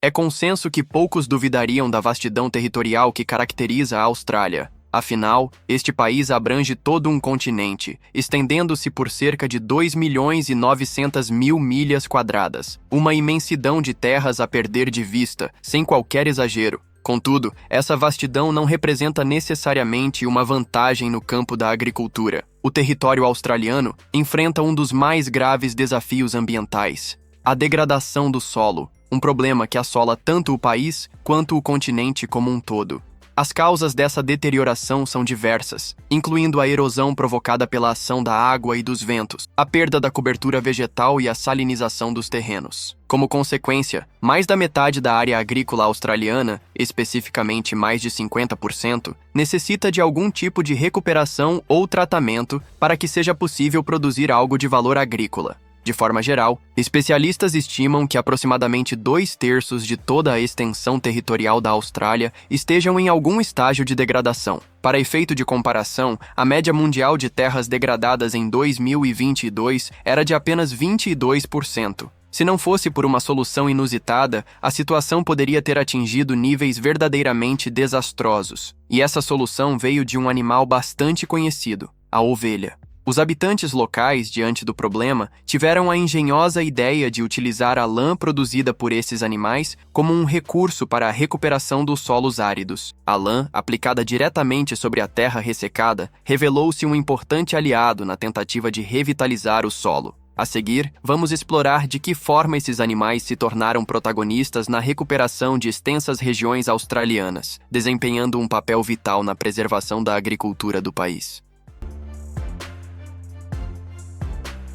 É consenso que poucos duvidariam da vastidão territorial que caracteriza a Austrália. Afinal, este país abrange todo um continente, estendendo-se por cerca de 2.900.000 milhas quadradas, uma imensidão de terras a perder de vista, sem qualquer exagero. Contudo, essa vastidão não representa necessariamente uma vantagem no campo da agricultura. O território australiano enfrenta um dos mais graves desafios ambientais: a degradação do solo, um problema que assola tanto o país quanto o continente como um todo. As causas dessa deterioração são diversas, incluindo a erosão provocada pela ação da água e dos ventos, a perda da cobertura vegetal e a salinização dos terrenos. Como consequência, mais da metade da área agrícola australiana, especificamente mais de 50%, necessita de algum tipo de recuperação ou tratamento para que seja possível produzir algo de valor agrícola. De forma geral, especialistas estimam que aproximadamente 2/3 de toda a extensão territorial da Austrália estejam em algum estágio de degradação. Para efeito de comparação, a média mundial de terras degradadas em 2022 era de apenas 22%. Se não fosse por uma solução inusitada, a situação poderia ter atingido níveis verdadeiramente desastrosos. E essa solução veio de um animal bastante conhecido: a ovelha. Os habitantes locais, diante do problema, tiveram a engenhosa ideia de utilizar a lã produzida por esses animais como um recurso para a recuperação dos solos áridos. A lã, aplicada diretamente sobre a terra ressecada, revelou-se um importante aliado na tentativa de revitalizar o solo. A seguir, vamos explorar de que forma esses animais se tornaram protagonistas na recuperação de extensas regiões australianas, desempenhando um papel vital na preservação da agricultura do país.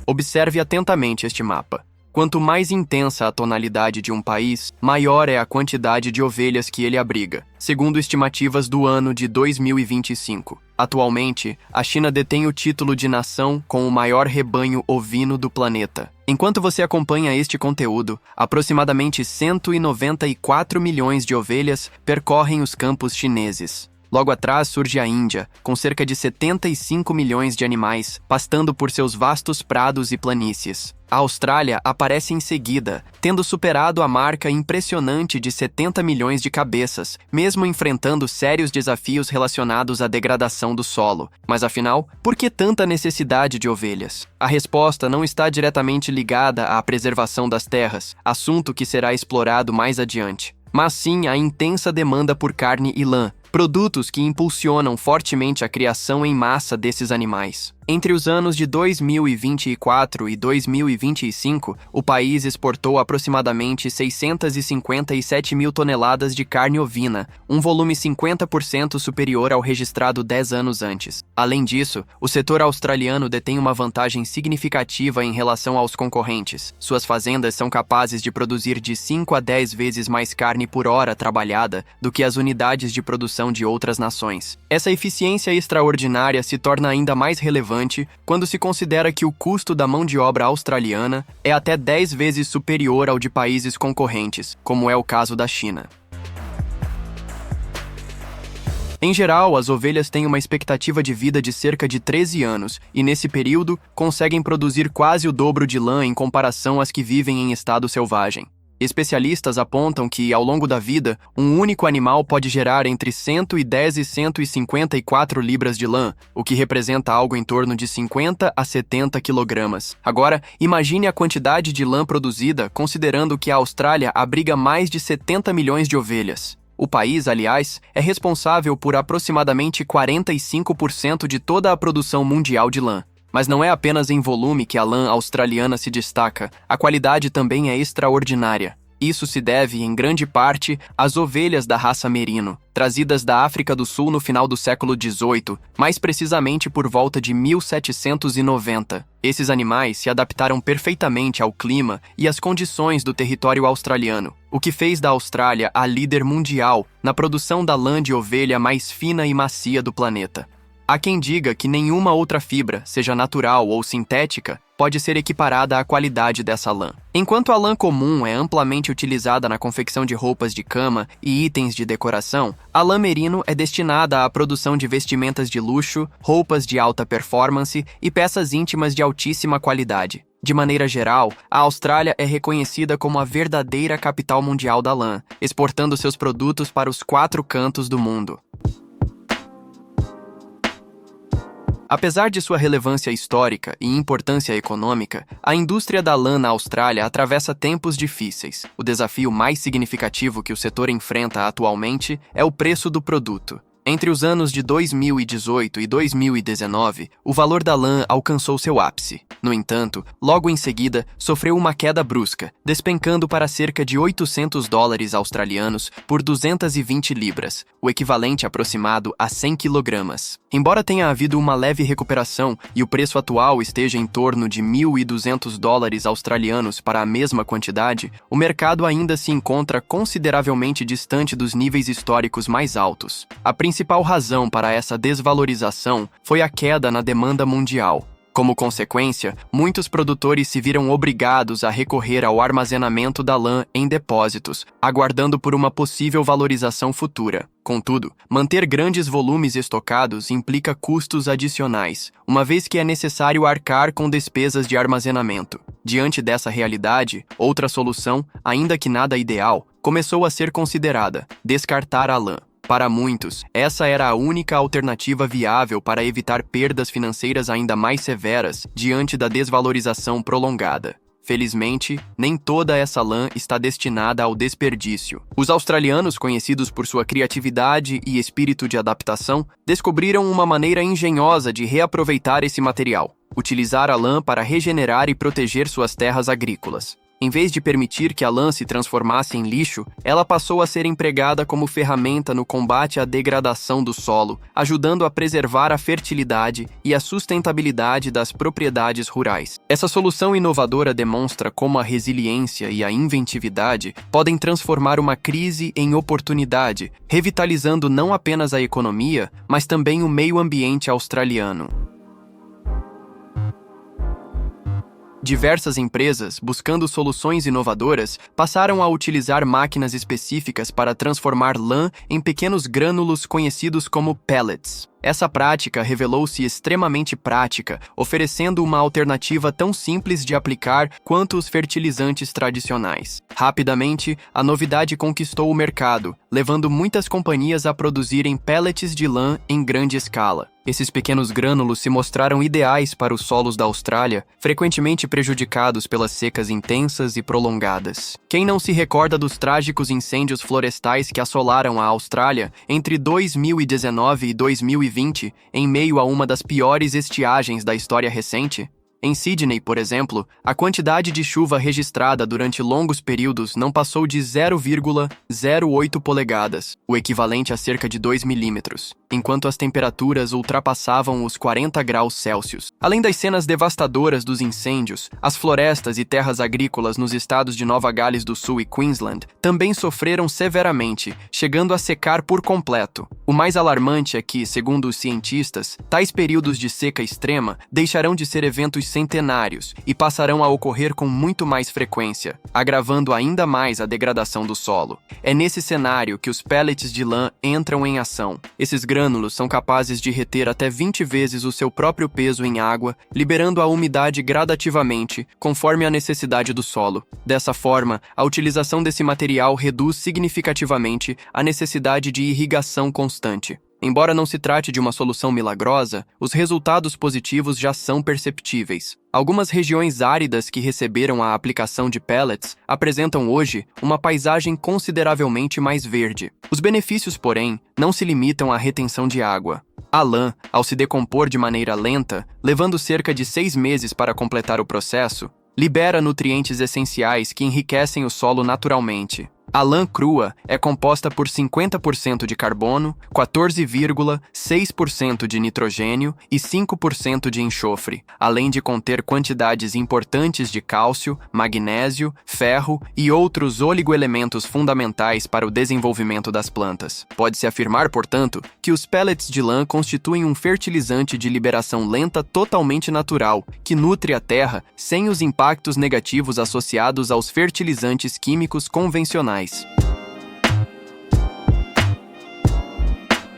Observe atentamente este mapa. Quanto mais intensa a tonalidade de um país, maior é a quantidade de ovelhas que ele abriga, segundo estimativas do ano de 2025. Atualmente, a China detém o título de nação com o maior rebanho ovino do planeta. Enquanto você acompanha este conteúdo, aproximadamente 194 milhões de ovelhas percorrem os campos chineses. Logo atrás surge a Índia, com cerca de 75 milhões de animais, pastando por seus vastos prados e planícies. A Austrália aparece em seguida, tendo superado a marca impressionante de 70 milhões de cabeças, mesmo enfrentando sérios desafios relacionados à degradação do solo. Mas afinal, por que tanta necessidade de ovelhas? A resposta não está diretamente ligada à preservação das terras, assunto que será explorado mais adiante, mas sim à intensa demanda por carne e lã, produtos que impulsionam fortemente a criação em massa desses animais. Entre os anos de 2024 e 2025, o país exportou aproximadamente 657 mil toneladas de carne ovina, um volume 50% superior ao registrado 10 anos antes. Além disso, o setor australiano detém uma vantagem significativa em relação aos concorrentes. Suas fazendas são capazes de produzir de 5 a 10 vezes mais carne por hora trabalhada do que as unidades de produção de outras nações. Essa eficiência extraordinária se torna ainda mais relevante quando se considera que o custo da mão de obra australiana é até 10 vezes superior ao de países concorrentes, como é o caso da China. Em geral, as ovelhas têm uma expectativa de vida de cerca de 13 anos e, nesse período, conseguem produzir quase o dobro de lã em comparação às que vivem em estado selvagem. Especialistas apontam que, ao longo da vida, um único animal pode gerar entre 110 e 154 libras de lã, o que representa algo em torno de 50 a 70 quilogramas. Agora, imagine a quantidade de lã produzida, considerando que a Austrália abriga mais de 70 milhões de ovelhas. O país, aliás, é responsável por aproximadamente 45% de toda a produção mundial de lã. Mas não é apenas em volume que a lã australiana se destaca, a qualidade também é extraordinária. Isso se deve, em grande parte, às ovelhas da raça merino, trazidas da África do Sul no final do século XVIII, mais precisamente por volta de 1790. Esses animais se adaptaram perfeitamente ao clima e às condições do território australiano, o que fez da Austrália a líder mundial na produção da lã de ovelha mais fina e macia do planeta. Há quem diga que nenhuma outra fibra, seja natural ou sintética, pode ser equiparada à qualidade dessa lã. Enquanto a lã comum é amplamente utilizada na confecção de roupas de cama e itens de decoração, a lã merino é destinada à produção de vestimentas de luxo, roupas de alta performance e peças íntimas de altíssima qualidade. De maneira geral, a Austrália é reconhecida como a verdadeira capital mundial da lã, exportando seus produtos para os 4 cantos do mundo. Apesar de sua relevância histórica e importância econômica, a indústria da lã na Austrália atravessa tempos difíceis. O desafio mais significativo que o setor enfrenta atualmente é o preço do produto. Entre os anos de 2018 e 2019, o valor da lã alcançou seu ápice. No entanto, logo em seguida, sofreu uma queda brusca, despencando para cerca de $800 australianos por 220 libras, o equivalente aproximado a 100 quilogramas. Embora tenha havido uma leve recuperação e o preço atual esteja em torno de $1.200 australianos para a mesma quantidade, o mercado ainda se encontra consideravelmente distante dos níveis históricos mais altos. A principal razão para essa desvalorização foi a queda na demanda mundial. Como consequência, muitos produtores se viram obrigados a recorrer ao armazenamento da lã em depósitos, aguardando por uma possível valorização futura. Contudo, manter grandes volumes estocados implica custos adicionais, uma vez que é necessário arcar com despesas de armazenamento. Diante dessa realidade, outra solução, ainda que nada ideal, começou a ser considerada: descartar a lã. Para muitos, essa era a única alternativa viável para evitar perdas financeiras ainda mais severas diante da desvalorização prolongada. Felizmente, nem toda essa lã está destinada ao desperdício. Os australianos, conhecidos por sua criatividade e espírito de adaptação, descobriram uma maneira engenhosa de reaproveitar esse material: utilizar a lã para regenerar e proteger suas terras agrícolas. Em vez de permitir que a lã se transformasse em lixo, ela passou a ser empregada como ferramenta no combate à degradação do solo, ajudando a preservar a fertilidade e a sustentabilidade das propriedades rurais. Essa solução inovadora demonstra como a resiliência e a inventividade podem transformar uma crise em oportunidade, revitalizando não apenas a economia, mas também o meio ambiente australiano. Diversas empresas, buscando soluções inovadoras, passaram a utilizar máquinas específicas para transformar lã em pequenos grânulos conhecidos como pellets. Essa prática revelou-se extremamente prática, oferecendo uma alternativa tão simples de aplicar quanto os fertilizantes tradicionais. Rapidamente, a novidade conquistou o mercado, levando muitas companhias a produzirem pellets de lã em grande escala. Esses pequenos grânulos se mostraram ideais para os solos da Austrália, frequentemente prejudicados pelas secas intensas e prolongadas. Quem não se recorda dos trágicos incêndios florestais que assolaram a Austrália entre 2019 e 2020, em meio a uma das piores estiagens da história recente? Em Sydney, por exemplo, a quantidade de chuva registrada durante longos períodos não passou de 0,08 polegadas, o equivalente a cerca de 2 milímetros, enquanto as temperaturas ultrapassavam os 40 graus Celsius. Além das cenas devastadoras dos incêndios, as florestas e terras agrícolas nos estados de Nova Gales do Sul e Queensland também sofreram severamente, chegando a secar por completo. O mais alarmante é que, segundo os cientistas, tais períodos de seca extrema deixarão de ser eventos centenários e passarão a ocorrer com muito mais frequência, agravando ainda mais a degradação do solo. É nesse cenário que os pellets de lã entram em ação. Esses grânulos são capazes de reter até 20 vezes o seu próprio peso em água, liberando a umidade gradativamente, conforme a necessidade do solo. Dessa forma, a utilização desse material reduz significativamente a necessidade de irrigação constante. Embora não se trate de uma solução milagrosa, os resultados positivos já são perceptíveis. Algumas regiões áridas que receberam a aplicação de pellets apresentam hoje uma paisagem consideravelmente mais verde. Os benefícios, porém, não se limitam à retenção de água. A lã, ao se decompor de maneira lenta, levando cerca de 6 meses para completar o processo, libera nutrientes essenciais que enriquecem o solo naturalmente. A lã crua é composta por 50% de carbono, 14,6% de nitrogênio e 5% de enxofre, além de conter quantidades importantes de cálcio, magnésio, ferro e outros oligoelementos fundamentais para o desenvolvimento das plantas. Pode-se afirmar, portanto, que os pellets de lã constituem um fertilizante de liberação lenta totalmente natural, que nutre a terra sem os impactos negativos associados aos fertilizantes químicos convencionais.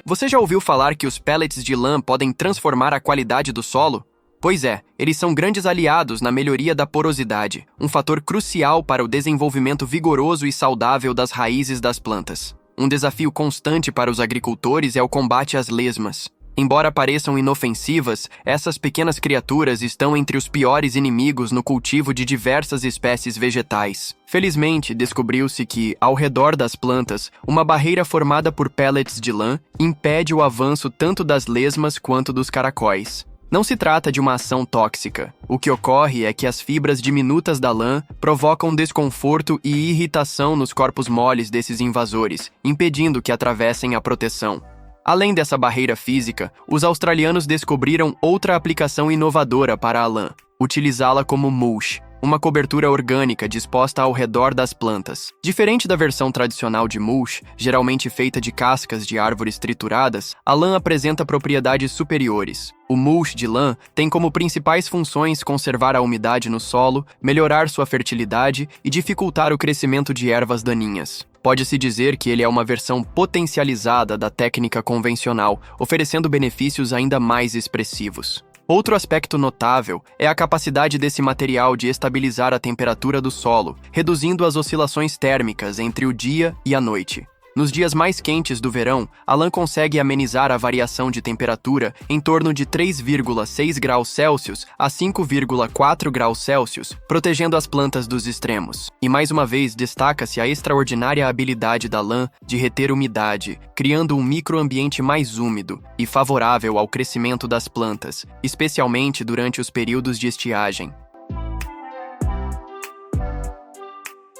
Você já ouviu falar que os pellets de lã podem transformar a qualidade do solo? Pois é, eles são grandes aliados na melhoria da porosidade, um fator crucial para o desenvolvimento vigoroso e saudável das raízes das plantas. Um desafio constante para os agricultores é o combate às lesmas. Embora pareçam inofensivas, essas pequenas criaturas estão entre os piores inimigos no cultivo de diversas espécies vegetais. Felizmente, descobriu-se que, ao redor das plantas, uma barreira formada por pellets de lã impede o avanço tanto das lesmas quanto dos caracóis. Não se trata de uma ação tóxica. O que ocorre é que as fibras diminutas da lã provocam desconforto e irritação nos corpos moles desses invasores, impedindo que atravessem a proteção. Além dessa barreira física, os australianos descobriram outra aplicação inovadora para a lã: utilizá-la como mulch, uma cobertura orgânica disposta ao redor das plantas. Diferente da versão tradicional de mulch, geralmente feita de cascas de árvores trituradas, a lã apresenta propriedades superiores. O mulch de lã tem como principais funções conservar a umidade no solo, melhorar sua fertilidade e dificultar o crescimento de ervas daninhas. Pode-se dizer que ele é uma versão potencializada da técnica convencional, oferecendo benefícios ainda mais expressivos. Outro aspecto notável é a capacidade desse material de estabilizar a temperatura do solo, reduzindo as oscilações térmicas entre o dia e a noite. Nos dias mais quentes do verão, a lã consegue amenizar a variação de temperatura em torno de 3,6 graus Celsius a 5,4 graus Celsius, protegendo as plantas dos extremos. E mais uma vez destaca-se a extraordinária habilidade da lã de reter umidade, criando um microambiente mais úmido e favorável ao crescimento das plantas, especialmente durante os períodos de estiagem.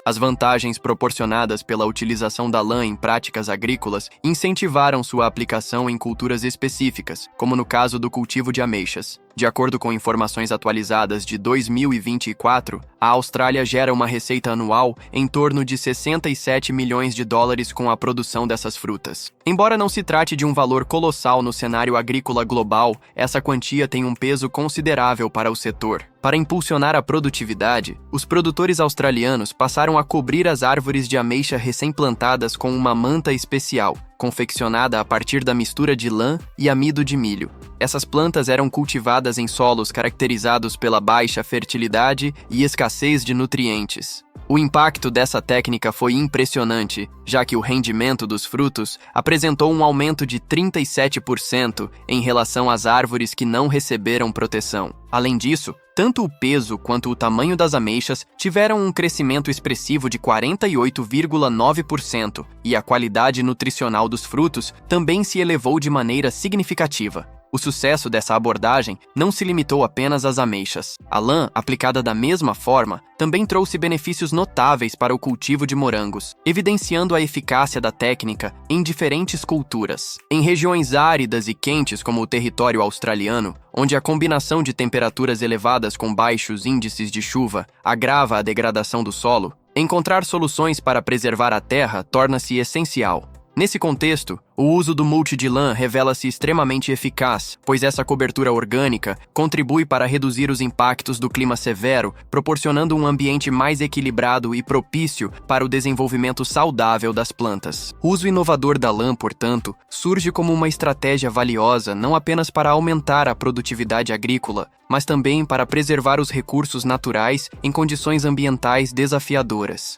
As vantagens proporcionadas pela utilização da lã em práticas agrícolas incentivaram sua aplicação em culturas específicas, como no caso do cultivo de ameixas. De acordo com informações atualizadas de 2024, a Austrália gera uma receita anual em torno de 67 milhões de dólares com a produção dessas frutas. Embora não se trate de um valor colossal no cenário agrícola global, essa quantia tem um peso considerável para o setor. Para impulsionar a produtividade, os produtores australianos passaram a cobrir as árvores de ameixa recém-plantadas com uma manta especial, confeccionada a partir da mistura de lã e amido de milho. Essas plantas eram cultivadas em solos caracterizados pela baixa fertilidade e escassez de nutrientes. O impacto dessa técnica foi impressionante, já que o rendimento dos frutos apresentou um aumento de 37% em relação às árvores que não receberam proteção. Além disso, tanto o peso quanto o tamanho das ameixas tiveram um crescimento expressivo de 48,9% e a qualidade nutricional dos frutos também se elevou de maneira significativa. O sucesso dessa abordagem não se limitou apenas às ameixas. A lã, aplicada da mesma forma, também trouxe benefícios notáveis para o cultivo de morangos, evidenciando a eficácia da técnica em diferentes culturas. Em regiões áridas e quentes como o território australiano, onde a combinação de temperaturas elevadas com baixos índices de chuva agrava a degradação do solo, encontrar soluções para preservar a terra torna-se essencial. Nesse contexto, o uso do mulch de lã revela-se extremamente eficaz, pois essa cobertura orgânica contribui para reduzir os impactos do clima severo, proporcionando um ambiente mais equilibrado e propício para o desenvolvimento saudável das plantas. O uso inovador da lã, portanto, surge como uma estratégia valiosa não apenas para aumentar a produtividade agrícola, mas também para preservar os recursos naturais em condições ambientais desafiadoras.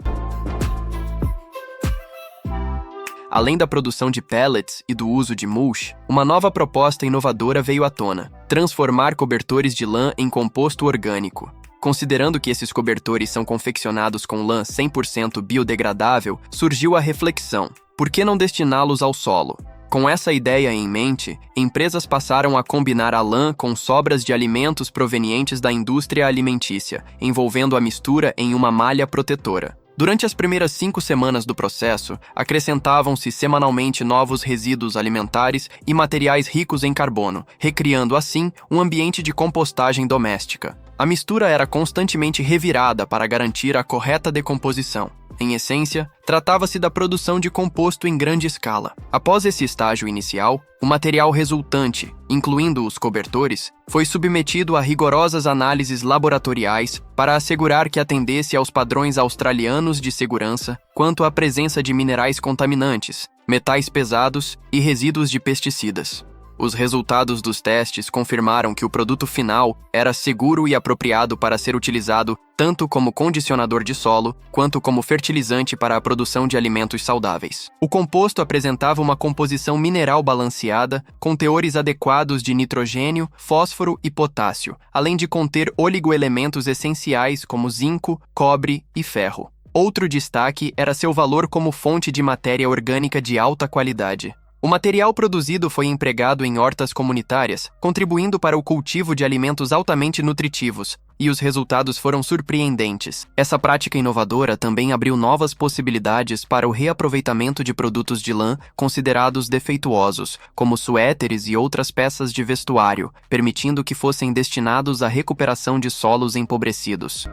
Além da produção de pellets e do uso de mulch, uma nova proposta inovadora veio à tona: transformar cobertores de lã em composto orgânico. Considerando que esses cobertores são confeccionados com lã 100% biodegradável, surgiu a reflexão: por que não destiná-los ao solo? Com essa ideia em mente, empresas passaram a combinar a lã com sobras de alimentos provenientes da indústria alimentícia, envolvendo a mistura em uma malha protetora. Durante as primeiras 5 semanas do processo, acrescentavam-se semanalmente novos resíduos alimentares e materiais ricos em carbono, recriando assim um ambiente de compostagem doméstica. A mistura era constantemente revirada para garantir a correta decomposição. Em essência, tratava-se da produção de composto em grande escala. Após esse estágio inicial, o material resultante, incluindo os cobertores, foi submetido a rigorosas análises laboratoriais para assegurar que atendesse aos padrões australianos de segurança quanto à presença de minerais contaminantes, metais pesados e resíduos de pesticidas. Os resultados dos testes confirmaram que o produto final era seguro e apropriado para ser utilizado tanto como condicionador de solo, quanto como fertilizante para a produção de alimentos saudáveis. O composto apresentava uma composição mineral balanceada, com teores adequados de nitrogênio, fósforo e potássio, além de conter oligoelementos essenciais como zinco, cobre e ferro. Outro destaque era seu valor como fonte de matéria orgânica de alta qualidade. O material produzido foi empregado em hortas comunitárias, contribuindo para o cultivo de alimentos altamente nutritivos, e os resultados foram surpreendentes. Essa prática inovadora também abriu novas possibilidades para o reaproveitamento de produtos de lã considerados defeituosos, como suéteres e outras peças de vestuário, permitindo que fossem destinados à recuperação de solos empobrecidos.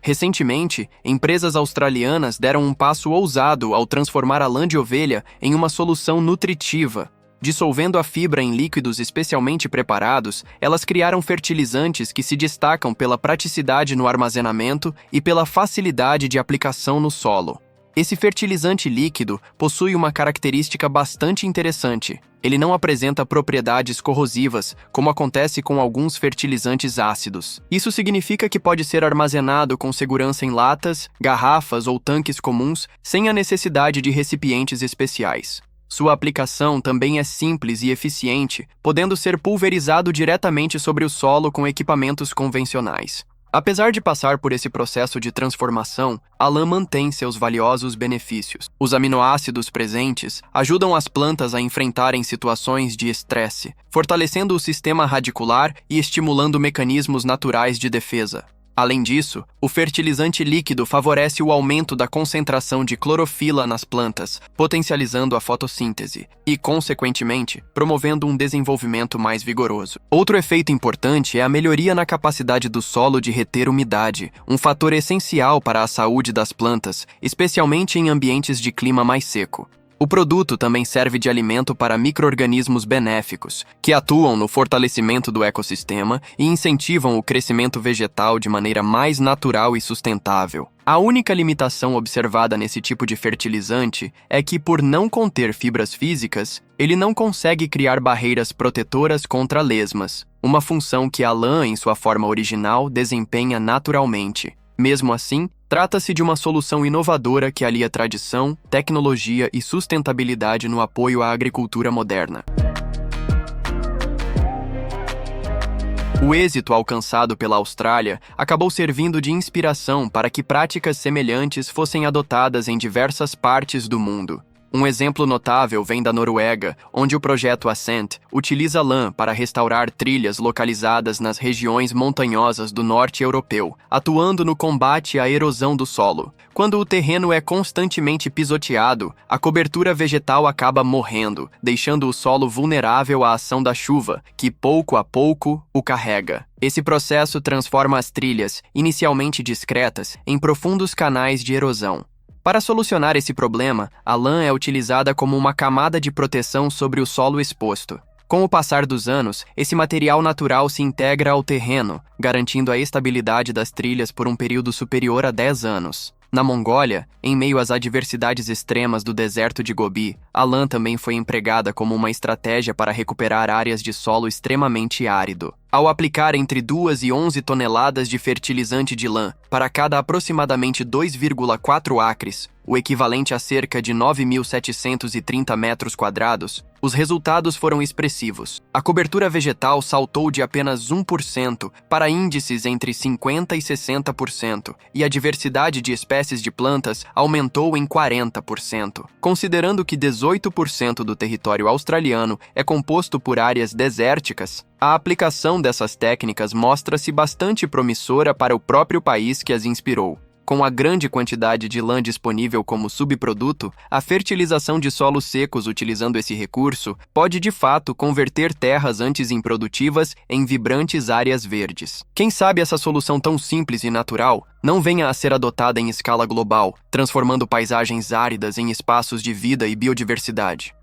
Recentemente, empresas australianas deram um passo ousado ao transformar a lã de ovelha em uma solução nutritiva. Dissolvendo a fibra em líquidos especialmente preparados, elas criaram fertilizantes que se destacam pela praticidade no armazenamento e pela facilidade de aplicação no solo. Esse fertilizante líquido possui uma característica bastante interessante. Ele não apresenta propriedades corrosivas, como acontece com alguns fertilizantes ácidos. Isso significa que pode ser armazenado com segurança em latas, garrafas ou tanques comuns, sem a necessidade de recipientes especiais. Sua aplicação também é simples e eficiente, podendo ser pulverizado diretamente sobre o solo com equipamentos convencionais. Apesar de passar por esse processo de transformação, a lã mantém seus valiosos benefícios. Os aminoácidos presentes ajudam as plantas a enfrentarem situações de estresse, fortalecendo o sistema radicular e estimulando mecanismos naturais de defesa. Além disso, o fertilizante líquido favorece o aumento da concentração de clorofila nas plantas, potencializando a fotossíntese e, consequentemente, promovendo um desenvolvimento mais vigoroso. Outro efeito importante é a melhoria na capacidade do solo de reter umidade, um fator essencial para a saúde das plantas, especialmente em ambientes de clima mais seco. O produto também serve de alimento para micro-organismos benéficos, que atuam no fortalecimento do ecossistema e incentivam o crescimento vegetal de maneira mais natural e sustentável. A única limitação observada nesse tipo de fertilizante é que, por não conter fibras físicas, ele não consegue criar barreiras protetoras contra lesmas, uma função que a lã, em sua forma original, desempenha naturalmente. Mesmo assim, trata-se de uma solução inovadora que alia tradição, tecnologia e sustentabilidade no apoio à agricultura moderna. O êxito alcançado pela Austrália acabou servindo de inspiração para que práticas semelhantes fossem adotadas em diversas partes do mundo. Um exemplo notável vem da Noruega, onde o projeto Ascent utiliza lã para restaurar trilhas localizadas nas regiões montanhosas do norte europeu, atuando no combate à erosão do solo. Quando o terreno é constantemente pisoteado, a cobertura vegetal acaba morrendo, deixando o solo vulnerável à ação da chuva, que pouco a pouco o carrega. Esse processo transforma as trilhas, inicialmente discretas, em profundos canais de erosão. Para solucionar esse problema, a lã é utilizada como uma camada de proteção sobre o solo exposto. Com o passar dos anos, esse material natural se integra ao terreno, garantindo a estabilidade das trilhas por um período superior a 10 anos. Na Mongólia, em meio às adversidades extremas do deserto de Gobi, a lã também foi empregada como uma estratégia para recuperar áreas de solo extremamente árido. Ao aplicar entre 2 e 11 toneladas de fertilizante de lã para cada aproximadamente 2,4 acres, o equivalente a cerca de 9.730 metros quadrados, os resultados foram expressivos. A cobertura vegetal saltou de apenas 1% para índices entre 50% e 60%, e a diversidade de espécies de plantas aumentou em 40%. Considerando que 18% do território australiano é composto por áreas desérticas, a aplicação dessas técnicas mostra-se bastante promissora para o próprio país que as inspirou. Com a grande quantidade de lã disponível como subproduto, a fertilização de solos secos utilizando esse recurso pode de fato converter terras antes improdutivas em vibrantes áreas verdes. Quem sabe essa solução tão simples e natural não venha a ser adotada em escala global, transformando paisagens áridas em espaços de vida e biodiversidade.